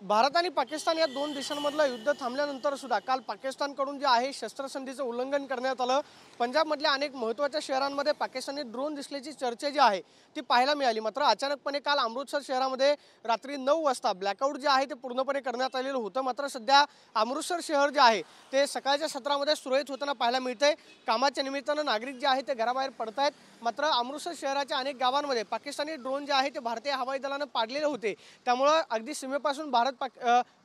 भारत आणि पाकिस्तान या दोन देशांमधलं युद्ध थांबल्यानंतर सुद्धा काल पाकिस्तानकडून जे आहे शस्त्रसंधीचं उल्लंघन करण्यात आलं। पंजाबमधल्या अनेक महत्त्वाच्या शहरांमध्ये पाकिस्तानी ड्रोन दिसल्याची चर्चा जी आहे ती पाहायला मिळाली। मात्र अचानकपणे काल अमृतसर शहरामध्ये रात्री 9 वाजता ब्लॅकआउट जे आहे ते पूर्णपणे करण्यात आलेलं होतं। मात्र सध्या अमृतसर शहर जे आहे ते सकाळच्या सत्रामध्ये सुरळीत होताना पाहायला मिळतंय। कामाच्या निमित्तानं नागरिक जे आहे ते घराबाहेर पडतायत। मात्र अमृतसर शहराच्या अनेक गावांमध्ये पाकिस्तानी ड्रोन जे आहे ते भारतीय हवाई दलानं पाडलेले होते। त्यामुळे अगदी सीमेपासून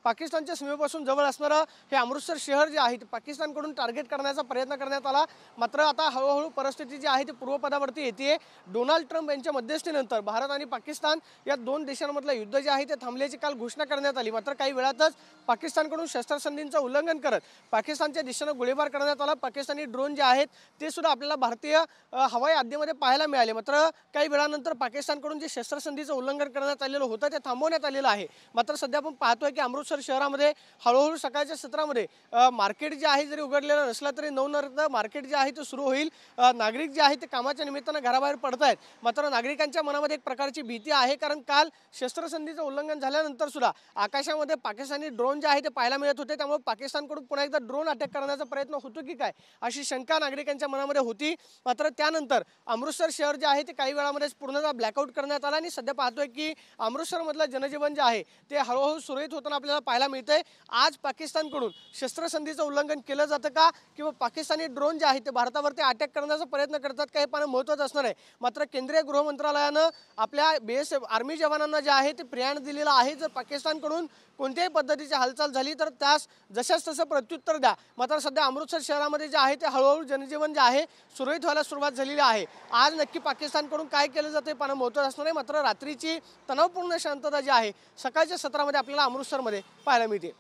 पाकिस्तानच्या सीमेपासून जवळ असणारं हे अमृतसर शहर जे आहे ते पाकिस्तानकडून टार्गेट करण्याचा प्रयत्न करण्यात आला। मात्र आता हळूहळू परिस्थिती जी आहे ती पूर्वपदावरती येते। डोनाल्ड ट्रम्प यांच्या मध्यस्थीनंतर भारत आणि पाकिस्तान या दोन देशांमधलं युद्ध जे आहे ते थांबल्याची काल घोषणा करण्यात आली। मात्र काही वेळातच पाकिस्तानकडून शस्त्रसंधीचं उल्लंघन करत पाकिस्तानच्या दिशेनं गोळीबार करण्यात आला। पाकिस्तानी ड्रोन जे आहेत ते सुद्धा आपल्याला भारतीय हवाई हद्दीमध्ये पाहायला मिळाले। मात्र काही वेळानंतर पाकिस्तानकडून जे शस्त्रसंधीचं उल्लंघन करण्यात आलेलं होतं ते थांबवण्यात आलेलं आहे। मात्र सध्या आपण पाहतोय की अमृतसर शहरामध्ये हळूहळू सकाळच्या सत्रामध्ये मार्केट जे आहे जरी उघडलेलं नसलं तरी नवनवीन मार्केट जे आहे ते सुरू होईल। नागरिक जे आहे ते कामाच्या निमित्तानं घराबाहेर पडतायत। मात्र नागरिकांच्या मनामध्ये एक प्रकारची भीती आहे, कारण काल शस्त्रसंधीचं उल्लंघन झाल्यानंतर सुद्धा आकाशामध्ये पाकिस्तानी ड्रोन जे आहे ते पाहायला मिळत होते। त्यामुळे पाकिस्तानकडून पुन्हा एकदा ड्रोन अटॅक करण्याचा प्रयत्न होतो की काय अशी शंका नागरिकांच्या मनामध्ये होती। मात्र त्यानंतर अमृतसर शहर जे आहे ते काही वेळामध्ये पूर्णतः ब्लॅकआउट करण्यात आला आणि सध्या पाहतोय की अमृतसरमधलं जनजीवन जे आहे ते हळूहळू सुरळीत होताना आपल्याला पाहायला मिळतंय। आज पाकिस्तानकडून शस्त्रसंधीचं उल्लंघन केलं जातं का किंवा पाकिस्तानी ड्रोन जे आहे ते भारतावरती अटॅक करण्याचा प्रयत्न करतात का हे पाहणं महत्त्वाचं असणार आहे। मात्र केंद्रीय गृह मंत्रालयानं आपल्या BSF आर्मी जवानांना जे आहे ते प्रियाण दिलेलं आहे, जर पाकिस्तानकडून कोणत्याही पद्धतीची हालचाल झाली तर त्यास जशास तसं प्रत्युत्तर द्या। मात्र सध्या अमृतसर शहरामध्ये जे आहे ते हळूहळू जनजीवन जे आहे सुरळीत व्हायला सुरुवात झालेली आहे। आज नक्की पाकिस्तानकडून काय केलं जातं हे पाहणं महत्त्वाचं असणार आहे। मात्र रात्रीची तणावपूर्ण शांतता जी आहे सकाळच्या सत्रामध्ये आपल्याला अमृतसरमध्ये पाहायला मिळते।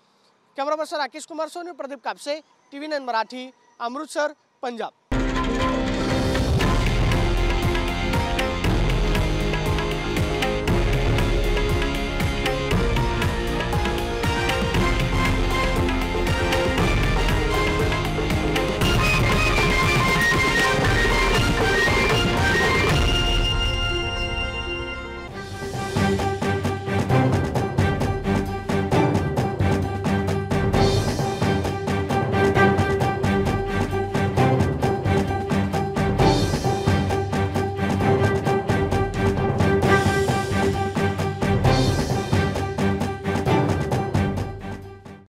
Camera person Rakesh Kumar Soni, Pradeep Kapse, TV9 Marathi, Amritsar, Punjab.